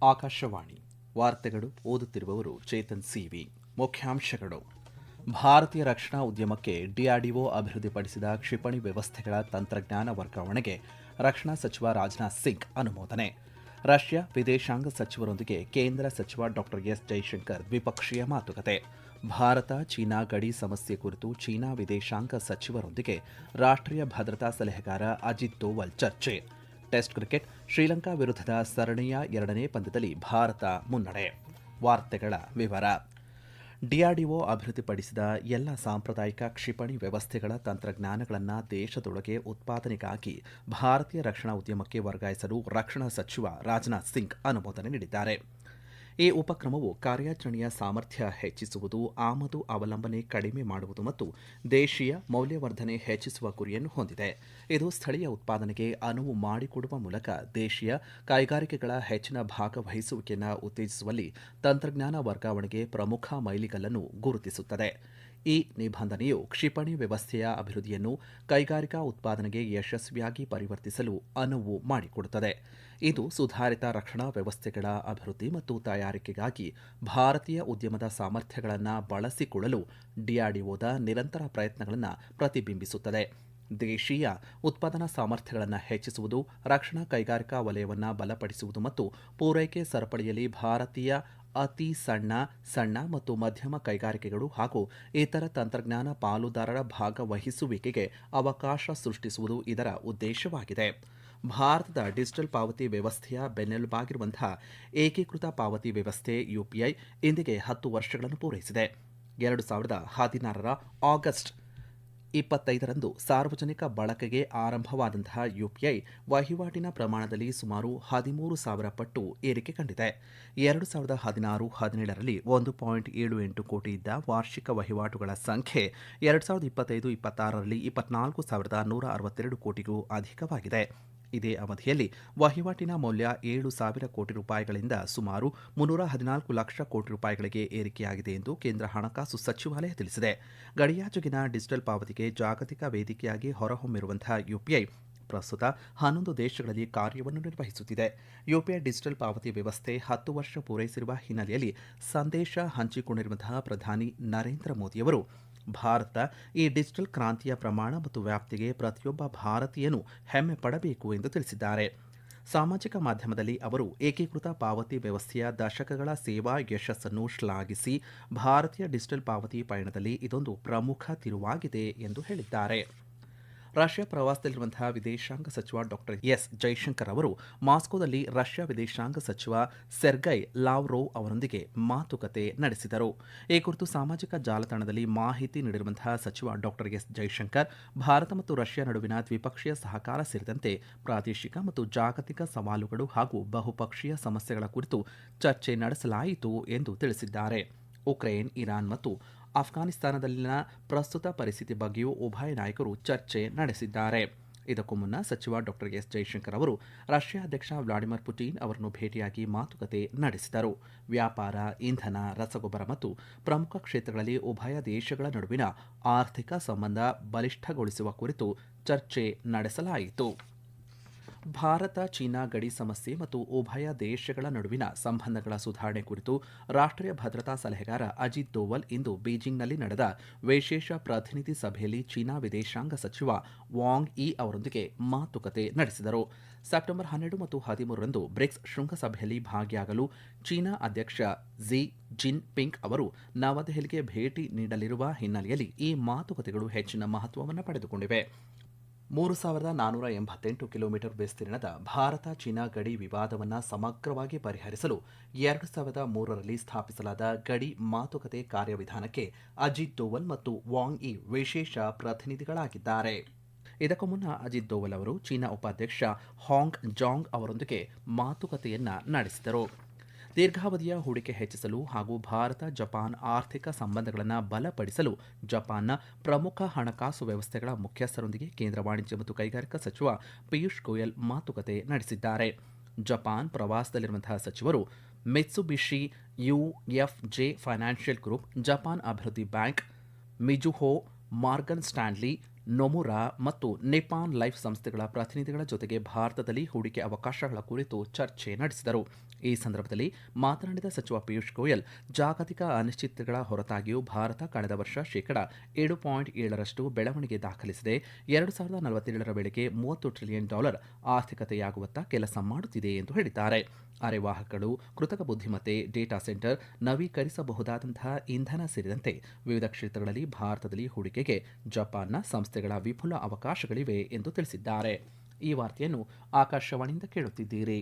ಆಕಾಶವಾಣಿ ವಾರ್ತೆಗಳು ಓದುತ್ತಿರುವವರು ಚೇತನ್ ಸಿವಿ. ಮುಖ್ಯಾಂಶಗಳು: ಭಾರತೀಯ ರಕ್ಷಣಾ ಉದ್ಯಮಕ್ಕೆ ಡಿಆರ್ಡಿಒ ಅಭಿವೃದ್ಧಿಪಡಿಸಿದ ಕ್ಷಿಪಣಿ ವ್ಯವಸ್ಥೆಗಳ ತಂತ್ರಜ್ಞಾನ ವರ್ಗಾವಣೆಗೆ ರಕ್ಷಣಾ ಸಚಿವ ರಾಜನಾಥ್ ಸಿಂಗ್ ಅನುಮೋದನೆ. ರಷ್ಯಾ ವಿದೇಶಾಂಗ ಸಚಿವರೊಂದಿಗೆ ಕೇಂದ್ರ ಸಚಿವ ಡಾ ಎಸ್ ಜೈಶಂಕರ್ ದ್ವಿಪಕ್ಷೀಯ ಮಾತುಕತೆ. ಭಾರತ ಚೀನಾ ಗಡಿ ಸಮಸ್ಯೆ ಕುರಿತು ಚೀನಾ ವಿದೇಶಾಂಗ ಸಚಿವರೊಂದಿಗೆ ರಾಷ್ಟ್ರೀಯ ಭದ್ರತಾ ಸಲಹೆಗಾರ ಅಜಿತ್ ದೋವಲ್ ಚರ್ಚೆ. ಟೆಸ್ಟ್ ಕ್ರಿಕೆಟ್ ಶ್ರೀಲಂಕಾ ವಿರುದ್ಧದ ಸರಣಿಯ 2ನೇ ಪಂದ್ಯದಲ್ಲಿ ಭಾರತ ಮುನ್ನಡೆ. ವಾರ್ತೆಗಳ ವಿವರ. ಡಿಆರ್ಡಿಒ ಅಭಿವೃದ್ಧಿಪಡಿಸಿದ ಎಲ್ಲ ಸಾಂಪ್ರದಾಯಿಕ ಕ್ಷಿಪಣಿ ವ್ಯವಸ್ಥೆಗಳ ತಂತ್ರಜ್ಞಾನಗಳನ್ನು ದೇಶದೊಳಗೆ ಉತ್ಪಾದನೆಗಾಗಿ ಭಾರತೀಯ ರಕ್ಷಣಾ ಉದ್ಯಮಕ್ಕೆ ವರ್ಗಾಯಿಸಲು ರಕ್ಷಣಾ ಸಚಿವ ರಾಜನಾಥ್ ಸಿಂಗ್ ಅನುಮೋದನೆ ನೀಡಿದ್ದಾರೆ. ಈ ಉಪಕ್ರಮವು ಕಾರ್ಯಾಚರಣೆಯ ಸಾಮರ್ಥ್ಯ ಹೆಚ್ಚಿಸುವುದು, ಆಮದು ಅವಲಂಬನೆ ಕಡಿಮೆ ಮಾಡುವುದು ಮತ್ತು ದೇಶೀಯ ಮೌಲ್ಯವರ್ಧನೆ ಹೆಚ್ಚಿಸುವ ಗುರಿಯನ್ನು ಹೊಂದಿದೆ. ಇದು ಸ್ಥಳೀಯ ಉತ್ಪಾದನೆಗೆ ಅನುವು ಮಾಡಿಕೊಡುವ ಮೂಲಕ ದೇಶೀಯ ಕೈಗಾರಿಕೆಗಳ ಹೆಚ್ಚಿನ ಭಾಗವಹಿಸುವಿಕೆಯನ್ನು ಉತ್ತೇಜಿಸುವಲ್ಲಿ ತಂತ್ರಜ್ಞಾನ ವರ್ಗಾವಣೆಗೆ ಪ್ರಮುಖ ಮೈಲಿಗಲ್ಲನ್ನು ಗುರುತಿಸುತ್ತದೆ. ಈ ನಿಬಂಧನೆಯು ಕ್ಷಿಪಣಿ ವ್ಯವಸ್ಥೆಯ ಅಭಿವೃದ್ಧಿಯನ್ನು ಕೈಗಾರಿಕಾ ಉತ್ಪಾದನೆಗೆ ಯಶಸ್ವಿಯಾಗಿ ಪರಿವರ್ತಿಸಲು ಅನುವು ಮಾಡಿಕೊಡುತ್ತದೆ. ಇದು ಸುಧಾರಿತ ರಕ್ಷಣಾ ವ್ಯವಸ್ಥೆಗಳ ಅಭಿವೃದ್ಧಿ ಮತ್ತು ತಯಾರಿಕೆಗಾಗಿ ಭಾರತೀಯ ಉದ್ಯಮದ ಸಾಮರ್ಥ್ಯಗಳನ್ನು ಬಳಸಿಕೊಳ್ಳಲು ಡಿಆರ್ಡಿಒದ ನಿರಂತರ ಪ್ರಯತ್ನಗಳನ್ನು ಪ್ರತಿಬಿಂಬಿಸುತ್ತದೆ. ದೇಶೀಯ ಉತ್ಪಾದನಾ ಸಾಮರ್ಥ್ಯಗಳನ್ನು ಹೆಚ್ಚಿಸುವುದು, ರಕ್ಷಣಾ ಕೈಗಾರಿಕಾ ವಲಯವನ್ನು ಬಲಪಡಿಸುವುದು ಮತ್ತು ಪೂರೈಕೆ ಸರಪಳಿಯಲ್ಲಿ ಭಾರತೀಯ ಅತಿ ಸಣ್ಣ ಮತ್ತು ಮಧ್ಯಮ ಕೈಗಾರಿಕೆಗಳು ಹಾಗೂ ಇತರ ತಂತ್ರಜ್ಞಾನ ಪಾಲುದಾರರ ಭಾಗವಹಿಸುವಿಕೆಗೆ ಅವಕಾಶ ಸೃಷ್ಟಿಸುವುದು ಇದರ ಉದ್ದೇಶವಾಗಿದೆ. ಭಾರತದ ಡಿಜಿಟಲ್ ಪಾವತಿ ವ್ಯವಸ್ಥೆಯ ಬೆನ್ನೆಲುಬಾಗಿರುವಂತಹ ಏಕೀಕೃತ ಪಾವತಿ ವ್ಯವಸ್ಥೆ ಯುಪಿಐ ಇಂದಿಗೆ 10 ವರ್ಷಗಳನ್ನು ಪೂರೈಸಿದೆ. 2016ರ ಆಗಸ್ಟ್ 25ರಂದು ಸಾರ್ವಜನಿಕ ಬಳಕೆಗೆ ಆರಂಭವಾದಂತಹ ಯುಪಿಐ ವಹಿವಾಟಿನ ಪ್ರಮಾಣದಲ್ಲಿ ಸುಮಾರು 13,000 ಪಟ್ಟು ಏರಿಕೆ ಕಂಡಿದೆ. 2016-17ರಲ್ಲಿ 1.78 ಕೋಟಿ ಇದ್ದ ವಾರ್ಷಿಕ ವಹಿವಾಟುಗಳ ಸಂಖ್ಯೆ 2025-26ರಲ್ಲಿ 24,162 ಕೋಟಿಗೂ ಅಧಿಕವಾಗಿದೆ. ಇದೇ ಅವಧಿಯಲ್ಲಿ ವಹಿವಾಟಿನ ಮೌಲ್ಯ 7,000 ಕೋಟಿ ರೂಪಾಯಿಗಳಿಂದ ಸುಮಾರು 314 ಲಕ್ಷ ಕೋಟಿ ರೂಪಾಯಿಗಳಿಗೆ ಏರಿಕೆಯಾಗಿದೆ ಎಂದು ಕೇಂದ್ರ ಹಣಕಾಸು ಸಚಿವಾಲಯ ತಿಳಿಸಿದೆ. ಗಡಿಯಾಚೆಗಿನ ಡಿಜಿಟಲ್ ಪಾವತಿಗೆ ಜಾಗತಿಕ ವೇದಿಕೆಯಾಗಿ ಹೊರಹೊಮ್ಮಿರುವಂತಹ ಯುಪಿಐ ಪ್ರಸ್ತುತ 11 ದೇಶಗಳಲ್ಲಿ ಕಾರ್ಯವನ್ನು ನಿರ್ವಹಿಸುತ್ತಿದೆ. ಯುಪಿಐ ಡಿಜಿಟಲ್ ಪಾವತಿ ವ್ಯವಸ್ಥೆ 10 ವರ್ಷ ಪೂರೈಸಿರುವ ಹಿನ್ನೆಲೆಯಲ್ಲಿ ಸಂದೇಶ ಹಂಚಿಕೊಂಡಿರುವಂತಹ ಪ್ರಧಾನಿ ನರೇಂದ್ರ ಮೋದಿಯವರು ಭಾರತ ಈ ಡಿಜಿಟಲ್ ಕ್ರಾಂತಿಯ ಪ್ರಮಾಣ ಮತ್ತು ವ್ಯಾಪ್ತಿಗೆ ಪ್ರತಿಯೊಬ್ಬ ಭಾರತೀಯನೂ ಹೆಮ್ಮೆ ಪಡಬೇಕು ಎಂದು ತಿಳಿಸಿದ್ದಾರೆ. ಸಾಮಾಜಿಕ ಮಾಧ್ಯಮದಲ್ಲಿ ಅವರು ಏಕೀಕೃತ ಪಾವತಿ ವ್ಯವಸ್ಥೆಯ ದಶಕಗಳ ಸೇವಾ ಯಶಸ್ಸನ್ನು ಶ್ಲಾಘಿಸಿ ಭಾರತೀಯ ಡಿಜಿಟಲ್ ಪಾವತಿ ಪಯಣದಲ್ಲಿ ಇದೊಂದು ಪ್ರಮುಖ ತಿರುವಾಗಿದೆ ಎಂದು ಹೇಳಿದ್ದಾರೆ. ರಷ್ಯಾ ಪ್ರವಾಸದಲ್ಲಿರುವಂತಹ ವಿದೇಶಾಂಗ ಸಚಿವ ಡಾ ಎಸ್ ಜೈಶಂಕರ್ ಅವರು ಮಾಸ್ಕೋದಲ್ಲಿ ರಷ್ಯಾ ವಿದೇಶಾಂಗ ಸಚಿವ ಸೆರ್ಗೈ ಲಾವ್ರೋವ್ ಅವರೊಂದಿಗೆ ಮಾತುಕತೆ ನಡೆಸಿದರು. ಈ ಕುರಿತು ಸಾಮಾಜಿಕ ಜಾಲತಾಣದಲ್ಲಿ ಮಾಹಿತಿ ನೀಡಿರುವಂತಹ ಸಚಿವ ಡಾ ಎಸ್ ಜೈಶಂಕರ್ ಭಾರತ ಮತ್ತು ರಷ್ಯಾ ನಡುವಿನ ದ್ವಿಪಕ್ಷೀಯ ಸಹಕಾರ ಸೇರಿದಂತೆ ಪ್ರಾದೇಶಿಕ ಮತ್ತು ಜಾಗತಿಕ ಸವಾಲುಗಳು ಹಾಗೂ ಬಹುಪಕ್ಷೀಯ ಸಮಸ್ಯೆಗಳ ಕುರಿತು ಚರ್ಚೆ ನಡೆಸಲಾಯಿತು ಎಂದು ತಿಳಿಸಿದ್ದಾರೆ. ಉಕ್ರೇನ್, ಇರಾನ್ ಮತ್ತು ಅಫ್ಘಾನಿಸ್ತಾನದಲ್ಲಿನ ಪ್ರಸ್ತುತ ಪರಿಸ್ಥಿತಿ ಬಗ್ಗೆಯೂ ಉಭಯ ನಾಯಕರು ಚರ್ಚೆ ನಡೆಸಿದ್ದಾರೆ. ಇದಕ್ಕೂ ಮುನ್ನ ಸಚಿವ ಡಾ ಎಸ್ ಜೈಶಂಕರ್ ಅವರು ರಷ್ಯಾ ಅಧ್ಯಕ್ಷ ವ್ಲಾಡಿಮಿರ್ ಪುಟಿನ್ ಅವರನ್ನು ಭೇಟಿಯಾಗಿ ಮಾತುಕತೆ ನಡೆಸಿದರು. ವ್ಯಾಪಾರ, ಇಂಧನ, ರಸಗೊಬ್ಬರ ಮತ್ತು ಪ್ರಮುಖ ಕ್ಷೇತ್ರಗಳಲ್ಲಿ ಉಭಯ ದೇಶಗಳ ನಡುವಿನ ಆರ್ಥಿಕ ಸಂಬಂಧ ಬಲಿಷ್ಠಗೊಳಿಸುವ ಕುರಿತು ಚರ್ಚೆ ನಡೆಸಲಾಯಿತು. ಭಾರತ ಚೀನಾ ಗಡಿ ಸಮಸ್ಯೆ ಮತ್ತು ಉಭಯ ದೇಶಗಳ ನಡುವಿನ ಸಂಬಂಧಗಳ ಸುಧಾರಣೆ ಕುರಿತು ರಾಷ್ಟ್ರೀಯ ಭದ್ರತಾ ಸಲಹೆಗಾರ ಅಜಿತ್ ದೋವಲ್ ಇಂದು ಬೀಜಿಂಗ್ನಲ್ಲಿ ನಡೆದ ವಿಶೇಷ ಪ್ರತಿನಿಧಿ ಸಭೆಯಲ್ಲಿ ಚೀನಾ ವಿದೇಶಾಂಗ ಸಚಿವ ವಾಂಗ್ ಯಿ ಅವರೊಂದಿಗೆ ಮಾತುಕತೆ ನಡೆಸಿದರು. ಸೆಪ್ಟೆಂಬರ್ 12 ಮತ್ತು 13ರಂದು ಬ್ರಿಕ್ಸ್ ಶೃಂಗಸಭೆಯಲ್ಲಿ ಭಾಗಿಯಾಗಲು ಚೀನಾ ಅಧ್ಯಕ್ಷ ಕ್ಸಿ ಜಿನ್ಪಿಂಗ್ ಅವರು ನವದೆಹಲಿಗೆ ಭೇಟಿ ನೀಡಲಿರುವ ಹಿನ್ನೆಲೆಯಲ್ಲಿ ಈ ಮಾತುಕತೆಗಳು ಹೆಚ್ಚಿನ ಮಹತ್ವವನ್ನು ಪಡೆದುಕೊಂಡಿವೆ. 3,488 ಕಿಲೋಮೀಟರ್ ವಿಸ್ತೀರ್ಣದ ಭಾರತ ಚೀನಾ ಗಡಿ ವಿವಾದವನ್ನು ಸಮಗ್ರವಾಗಿ ಪರಿಹರಿಸಲು 2003ರಲ್ಲಿ ಸ್ಥಾಪಿಸಲಾದ ಗಡಿ ಮಾತುಕತೆ ಕಾರ್ಯವಿಧಾನಕ್ಕೆ ಅಜಿತ್ ದೋವಲ್ ಮತ್ತು ವಾಂಗ್ ಯಿ ವಿಶೇಷ ಪ್ರತಿನಿಧಿಗಳಾಗಿದ್ದಾರೆ. ಇದಕ್ಕೂ ಮುನ್ನ ಅಜಿತ್ ದೋವಲ್ ಅವರು ಚೀನಾ ಉಪಾಧ್ಯಕ್ಷ ಹಾಂಗ್ ಜಾಂಗ್ ಅವರೊಂದಿಗೆ ಮಾತುಕತೆಯನ್ನ ನಡೆಸಿದರು. ದೀರ್ಘಾವಧಿಯ ಹೂಡಿಕೆ ಹೆಚ್ಚಿಸಲು ಹಾಗೂ ಭಾರತ ಜಪಾನ್ ಆರ್ಥಿಕ ಸಂಬಂಧಗಳನ್ನು ಬಲಪಡಿಸಲು ಜಪಾನ್ನ ಪ್ರಮುಖ ಹಣಕಾಸು ವ್ಯವಸ್ಥೆಗಳ ಮುಖ್ಯಸ್ಥರೊಂದಿಗೆ ಕೇಂದ್ರ ವಾಣಿಜ್ಯ ಮತ್ತು ಕೈಗಾರಿಕಾ ಸಚಿವ ಪಿಯೂಷ್ ಗೋಯಲ್ ಮಾತುಕತೆ ನಡೆಸಿದ್ದಾರೆ. ಜಪಾನ್ ಪ್ರವಾಸದಲ್ಲಿರುವಂತಹ ಸಚಿವರು ಮಿತ್ಸುಬಿಷಿ ಯುಎಫ್ಜೆ ಫೈನಾನ್ಷಿಯಲ್ ಗ್ರೂಪ್, ಜಪಾನ್ ಅಭಿವೃದ್ಧಿ bank, Mizuho, Morgan Stanley, Nomura ಮತ್ತು ನಿಪಾನ್ ಲೈಫ್ ಸಂಸ್ಥೆಗಳ ಪ್ರತಿನಿಧಿಗಳ ಜೊತೆಗೆ ಭಾರತದಲ್ಲಿ ಹೂಡಿಕೆ ಅವಕಾಶಗಳ ಕುರಿತು ಚರ್ಚೆ ನಡೆಸಿದರು. ಈ ಸಂದರ್ಭದಲ್ಲಿ ಮಾತನಾಡಿದ ಸಚಿವ ಪಿಯೂಷ್ ಗೋಯಲ್, ಜಾಗತಿಕ ಅನಿಶ್ಚಿತತೆಗಳ ಹೊರತಾಗಿಯೂ ಭಾರತ ಕಳೆದ ವರ್ಷ ಶೇಕಡ 7.7ರಷ್ಟು ಬೆಳವಣಿಗೆ ದಾಖಲಿಸಿದೆ. 2047ರ ವೇಳೆಗೆ $30 ಟ್ರಿಲಿಯನ್ ಆರ್ಥಿಕತೆಯಾಗುವತ್ತ ಕೆಲಸ ಮಾಡುತ್ತಿದೆ ಎಂದು ಹೇಳಿದ್ದಾರೆ. ಅರೆವಾಹಕಗಳು, ಕೃತಕ ಬುದ್ಧಿಮತ್ತೆ, ಡೇಟಾ ಸೆಂಟರ್, ನವೀಕರಿಸಬಹುದಾದಂತಹ ಇಂಧನ ಸೇರಿದಂತೆ ವಿವಿಧ ಕ್ಷೇತ್ರಗಳಲ್ಲಿ ಭಾರತದಲ್ಲಿ ಹೂಡಿಕೆಗೆ ಜಪಾನ್ನ ಸಂಸ್ಥೆಗಳ ವಿಪುಲ ಅವಕಾಶಗಳಿವೆ ಎಂದು ತಿಳಿಸಿದ್ದಾರೆ. ಈ ವಾರ್ತೆಯನ್ನು ಆಕಾಶವಾಣಿಯಿಂದ ಕೇಳುತ್ತಿದ್ದೀರಿ.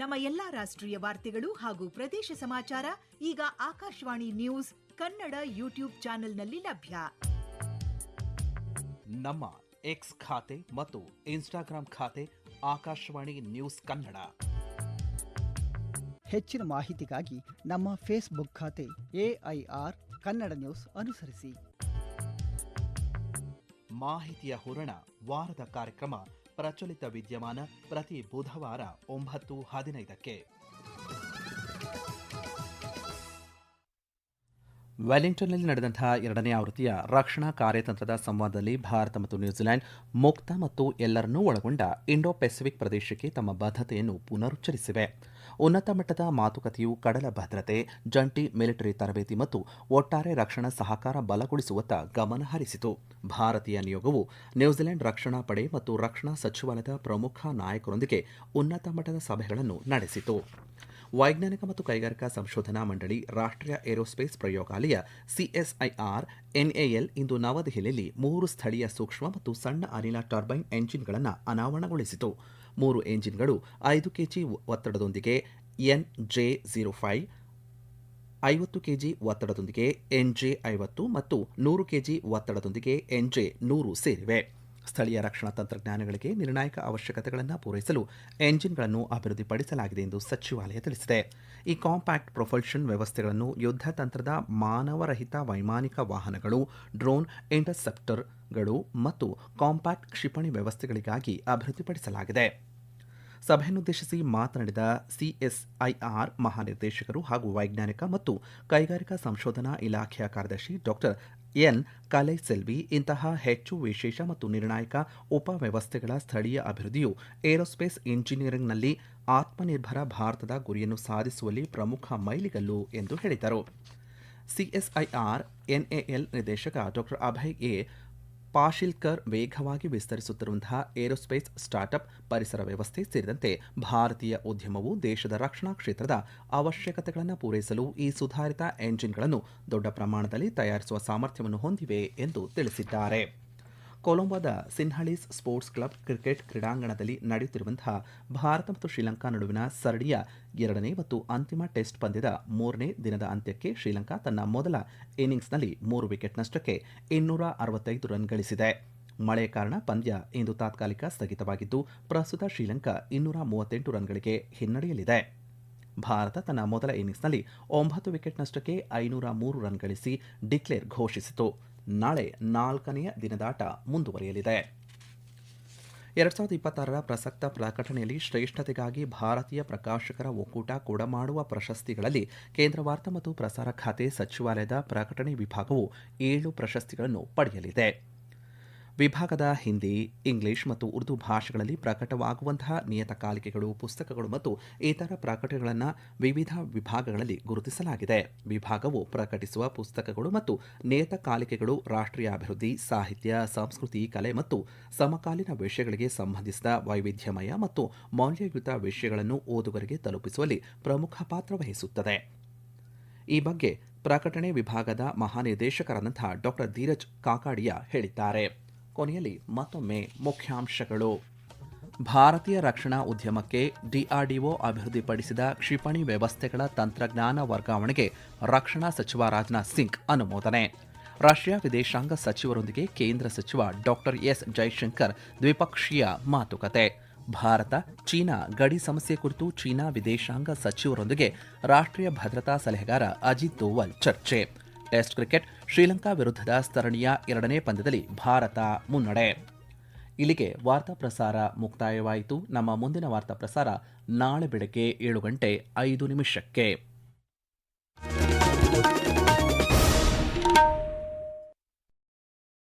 ನಮ್ಮ ಎಲ್ಲಾ ರಾಷ್ಟ್ರೀಯ ವಾರ್ತೆಗಳು ಹಾಗೂ ಪ್ರದೇಶ ಸಮಾಚಾರ ಈಗ ಆಕಾಶವಾಣಿ ನ್ಯೂಸ್ ಕನ್ನಡ ಯೂಟ್ಯೂಬ್ ಚಾನೆಲ್ನಲ್ಲಿ ಲಭ್ಯ. ನಮ್ಮ ಎಕ್ಸ್ ಖಾತೆ ಮತ್ತು ಇನ್ಸ್ಟಾಗ್ರಾಂ ಖಾತೆ ಆಕಾಶವಾಣಿ ನ್ಯೂಸ್ ಕನ್ನಡ. ಹೆಚ್ಚಿನ ಮಾಹಿತಿಗಾಗಿ ನಮ್ಮ ಫೇಸ್ಬುಕ್ ಖಾತೆ AIR ಕನ್ನಡ ನ್ಯೂಸ್ ಅನುಸರಿಸಿ. ಮಾಹಿತಿಯ ಹೂರಣ ವಾರದ ಕಾರ್ಯಕ್ರಮ ಪ್ರಚಲಿತ ವಿದ್ಯಮಾನ ಪ್ರತಿ ಬುಧವಾರ 9:15ಕ್ಕೆ. ವೆಲ್ಲಿಂಗ್ಟನ್ನಲ್ಲಿ ನಡೆದಂತಹ 2ನೇ ಆವೃತ್ತಿಯ ರಕ್ಷಣಾ ಕಾರ್ಯತಂತ್ರದ ಸಂವಾದದಲ್ಲಿ ಭಾರತ ಮತ್ತು ನ್ಯೂಜಿಲೆಂಡ್ ಮುಕ್ತ ಮತ್ತು ಎಲ್ಲರನ್ನೂ ಒಳಗೊಂಡ ಇಂಡೋ ಪೆಸಿಫಿಕ್ ಪ್ರದೇಶಕ್ಕೆ ತಮ್ಮ ಬದ್ಧತೆಯನ್ನು ಪುನರುಚ್ಚರಿಸಿವೆ. ಉನ್ನತ ಮಟ್ಟದ ಮಾತುಕತೆಯು ಕಡಲ ಭದ್ರತೆ, ಜಂಟಿ ಮಿಲಿಟರಿ ತರಬೇತಿ ಮತ್ತು ಒಟ್ಟಾರೆ ರಕ್ಷಣಾ ಸಹಕಾರ ಬಲಗೊಳಿಸುವತ್ತ ಗಮನ ಹರಿಸಿತು. ಭಾರತೀಯ ನಿಯೋಗವು ನ್ಯೂಜಿಲೆಂಡ್ ರಕ್ಷಣಾ ಪಡೆ ಮತ್ತು ರಕ್ಷಣಾ ಸಚಿವಾಲಯದ ಪ್ರಮುಖ ನಾಯಕರೊಂದಿಗೆ ಉನ್ನತ ಮಟ್ಟದ ಸಭೆಗಳನ್ನು ನಡೆಸಿತು. ವೈಜ್ಞಾನಿಕ ಮತ್ತು ಕೈಗಾರಿಕಾ ಸಂಶೋಧನಾ ಮಂಡಳಿ, ರಾಷ್ಟ್ರೀಯ ಏರೋಸ್ಪೇಸ್ ಪ್ರಯೋಗಾಲಯ CSIR NAL ಇಂದು ನವದೆಹಲಿಯಲ್ಲಿ 3 ಸ್ಥಳೀಯ ಸೂಕ್ಷ್ಮ ಮತ್ತು ಸಣ್ಣ ಅನಿಲ ಟರ್ಬೈನ್ ಎಂಜಿನ್ಗಳನ್ನು ಅನಾವರಣಗೊಳಿಸಿತು. 3 ಎಂಜಿನ್ಗಳು 5 ಕೆಜಿ ಒತ್ತಡದೊಂದಿಗೆ NJ05, 50 ಕೆಜಿ ಒತ್ತಡದೊಂದಿಗೆ NJ50 ಮತ್ತು 100 ಕೆಜಿ ಒತ್ತಡದೊಂದಿಗೆ NJ100 ಸೇರಿವೆ. ಸ್ಥಳೀಯ ರಕ್ಷಣಾ ತಂತ್ರಜ್ಞಾನಗಳಿಗೆ ನಿರ್ಣಾಯಕ ಅವಶ್ಯಕತೆಗಳನ್ನು ಪೂರೈಸಲು ಎಂಜಿನ್ಗಳನ್ನು ಅಭಿವೃದ್ಧಿಪಡಿಸಲಾಗಿದೆ ಎಂದು ಸಚಿವಾಲಯ ತಿಳಿಸಿದೆ. ಈ ಕಾಂಪ್ಯಾಕ್ಟ್ ಪ್ರೊಪಲ್ಷನ್ ವ್ಯವಸ್ಥೆಗಳನ್ನು ಯುದ್ಧ ತಂತ್ರದ ಮಾನವರಹಿತ ವೈಮಾನಿಕ ವಾಹನಗಳು, ಡ್ರೋನ್ ಇಂಟರ್ಸೆಪ್ಟರ್ಗಳು ಮತ್ತು ಕಾಂಪ್ಯಾಕ್ಟ್ ಕ್ಷಿಪಣಿ ವ್ಯವಸ್ಥೆಗಳಿಗಾಗಿ ಅಭಿವೃದ್ಧಿಪಡಿಸಲಾಗಿದೆ. ಸಭೆಯನ್ನುದ್ದೇಶಿಸಿ ಮಾತನಾಡಿದ CSIR ಮಹಾನಿರ್ದೇಶಕರು ಹಾಗೂ ವೈಜ್ಞಾನಿಕ ಮತ್ತು ಕೈಗಾರಿಕಾ ಸಂಶೋಧನಾ ಇಲಾಖೆಯ ಕಾರ್ಯದರ್ಶಿ ಡಾ. N. ಕಲೈಸೆಲ್ವಿ, ಇಂತಹ ಹೆಚ್ಚು ವಿಶೇಷ ಮತ್ತು ನಿರ್ಣಾಯಕ ಉಪವ್ಯವಸ್ಥೆಗಳ ಸ್ಥಳೀಯ ಅಭಿವೃದ್ಧಿಯು ಏರೋಸ್ಪೇಸ್ ಇಂಜಿನಿಯರಿಂಗ್ನಲ್ಲಿ ಆತ್ಮನಿರ್ಭರ ಭಾರತದ ಗುರಿಯನ್ನು ಸಾಧಿಸುವಲ್ಲಿ ಪ್ರಮುಖ ಮೈಲಿಗಲ್ಲು ಎಂದು ಹೇಳಿದರು. CSIR NAL ನಿರ್ದೇಶಕ ಡಾ. ಅಭಯ್ ಎ. ಪಾಶಿಲ್ಕರ್ ವೇಗವಾಗಿ ವಿಸ್ತರಿಸುತ್ತಿರುವಂತಹ ಏರೋಸ್ಪೇಸ್ ಸ್ಟಾರ್ಟ್ಅಪ್, ಪರಿಸರ ವ್ಯವಸ್ಥೆ ಸೇರಿದಂತೆ ಭಾರತೀಯ ಉದ್ಯಮವು ದೇಶದ ರಕ್ಷಣಾ ಕ್ಷೇತ್ರದ ಅವಶ್ಯಕತೆಗಳನ್ನು ಪೂರೈಸಲು ಈ ಸುಧಾರಿತ ಎಂಜಿನ್ಗಳನ್ನು ದೊಡ್ಡ ಪ್ರಮಾಣದಲ್ಲಿ ತಯಾರಿಸುವ ಸಾಮರ್ಥ್ಯವನ್ನು ಹೊಂದಿವೆ ಎಂದು ತಿಳಿಸಿದ್ದಾರೆ. ಕೊಲಂಬೋದ ಸಿನ್ಹಳೀಸ್ ಸ್ಪೋರ್ಟ್ಸ್ ಕ್ಲಬ್ ಕ್ರಿಕೆಟ್ ಕ್ರೀಡಾಂಗಣದಲ್ಲಿ ನಡೆಯುತ್ತಿರುವಂತಹ ಭಾರತ ಮತ್ತು ಶ್ರೀಲಂಕಾ ನಡುವಿನ ಸರಣಿಯ 2ನೇ ಮತ್ತು ಅಂತಿಮ ಟೆಸ್ಟ್ ಪಂದ್ಯದ 3ನೇ ದಿನದ ಅಂತ್ಯಕ್ಕೆ ಶ್ರೀಲಂಕಾ ತನ್ನ ಮೊದಲ ಇನ್ನಿಂಗ್ಸ್ನಲ್ಲಿ 3 ವಿಕೆಟ್ ನಷ್ಟಕ್ಕೆ 265 ರನ್ ಗಳಿಸಿದೆ. ಮಳೆಯ ಕಾರಣ ಪಂದ್ಯ ಇಂದು ತಾತ್ಕಾಲಿಕ ಸ್ಥಗಿತವಾಗಿದ್ದು, ಪ್ರಸ್ತುತ ಶ್ರೀಲಂಕಾ 238 ರನ್ಗಳಿಗೆ ಹಿನ್ನಡೆಯಲ್ಲಿದೆ. ಭಾರತ ತನ್ನ ಮೊದಲ ಇನ್ನಿಂಗ್ಸ್ನಲ್ಲಿ 9 ವಿಕೆಟ್ ನಷ್ಟಕ್ಕೆ 503 ರನ್ ಗಳಿಸಿ ಡಿಕ್ಲೇರ್ ಘೋಷಿಸಿತು. ನಾಳೆ 4ನೇ ದಿನದಾಟ ಮುಂದುವರಿಯಲಿದೆ. 2026ರ ಪ್ರಸಕ್ತ ಪ್ರಕಟಣೆಯಲ್ಲಿ ಶ್ರೇಷ್ಠತೆಗಾಗಿ ಭಾರತೀಯ ಪ್ರಕಾಶಕರ ಒಕ್ಕೂಟ ಕೊಡಮಾಡುವ ಪ್ರಶಸ್ತಿಗಳಲ್ಲಿ ಕೇಂದ್ರ ವಾರ್ತಾ ಮತ್ತು ಪ್ರಸಾರ ಖಾತೆ ಸಚಿವಾಲಯದ ಪ್ರಕಟಣೆ ವಿಭಾಗವು 7 ಪ್ರಶಸ್ತಿಗಳನ್ನು ಪಡೆಯಲಿದೆ. ವಿಭಾಗದ ಹಿಂದಿ, ಇಂಗ್ಲಿಷ್ ಮತ್ತು ಉರ್ದು ಭಾಷೆಗಳಲ್ಲಿ ಪ್ರಕಟವಾಗುವಂತಹ ನಿಯತಕಾಲಿಕೆಗಳು, ಪುಸ್ತಕಗಳು ಮತ್ತು ಇತರ ಪ್ರಕಟಣೆಗಳನ್ನು ವಿವಿಧ ವಿಭಾಗಗಳಲ್ಲಿ ಗುರುತಿಸಲಾಗಿದೆ. ವಿಭಾಗವು ಪ್ರಕಟಿಸುವ ಪುಸ್ತಕಗಳು ಮತ್ತು ನಿಯತಕಾಲಿಕೆಗಳು ರಾಷ್ಟ್ರೀಯ ಅಭಿವೃದ್ಧಿ, ಸಾಹಿತ್ಯ, ಸಂಸ್ಕೃತಿ, ಕಲೆ ಮತ್ತು ಸಮಕಾಲೀನ ವಿಷಯಗಳಿಗೆ ಸಂಬಂಧಿಸಿದ ವೈವಿಧ್ಯಮಯ ಮತ್ತು ಮೌಲ್ಯಯುತ ವಿಷಯಗಳನ್ನು ಓದುಗರಿಗೆ ತಲುಪಿಸುವಲ್ಲಿ ಪ್ರಮುಖ ಪಾತ್ರ ವಹಿಸುತ್ತದೆ. ಈ ಬಗ್ಗೆ ಪ್ರಕಟಣೆ ವಿಭಾಗದ ಮಹಾನಿರ್ದೇಶಕರಾದಂತಹ ಡಾ. ಧೀರಜ್ ಕಾಕಾಡಿಯಾ ಹೇಳಿದ್ದಾರೆ. ಕೊನೆಯಲ್ಲಿ ಮತ್ತೊಮ್ಮೆ ಮುಖ್ಯಾಂಶಗಳು. ಭಾರತೀಯ ರಕ್ಷಣಾ ಉದ್ಯಮಕ್ಕೆ DRDO ಅಭಿವೃದ್ಧಿಪಡಿಸಿದ ಕ್ಷಿಪಣಿ ವ್ಯವಸ್ಥೆಗಳ ತಂತ್ರಜ್ಞಾನ ವರ್ಗಾವಣೆಗೆ ರಕ್ಷಣಾ ಸಚಿವ ರಾಜನಾಥ್ ಸಿಂಗ್ ಅನುಮೋದನೆ. ರಷ್ಯಾ ವಿದೇಶಾಂಗ ಸಚಿವರೊಂದಿಗೆ ಕೇಂದ್ರ ಸಚಿವ ಡಾ. S. ಜೈಶಂಕರ್ ದ್ವಿಪಕ್ಷೀಯ ಮಾತುಕತೆ. ಭಾರತ ಚೀನಾ ಗಡಿ ಸಮಸ್ಯೆ ಕುರಿತು ಚೀನಾ ವಿದೇಶಾಂಗ ಸಚಿವರೊಂದಿಗೆ ರಾಷ್ಟ್ರೀಯ ಭದ್ರತಾ ಸಲಹೆಗಾರ ಅಜಿತ್ ದೋವಲ್ ಚರ್ಚೆ. ಟೆಸ್ಟ್ ಕ್ರಿಕೆಟ್, ಶ್ರೀಲಂಕಾ ವಿರುದ್ಧದ ಸರಣಿಯ 2ನೇ ಪಂದ್ಯದಲ್ಲಿ ಭಾರತ ಮುನ್ನಡೆ. ಇಲ್ಲಿಗೆ ವಾರ್ತಾ ಪ್ರಸಾರ ಮುಕ್ತಾಯವಾಯಿತು. ನಮ್ಮ ಮುಂದಿನ ವಾರ್ತಾ ಪ್ರಸಾರ ನಾಳೆ ಬೆಳಗ್ಗೆ 7:05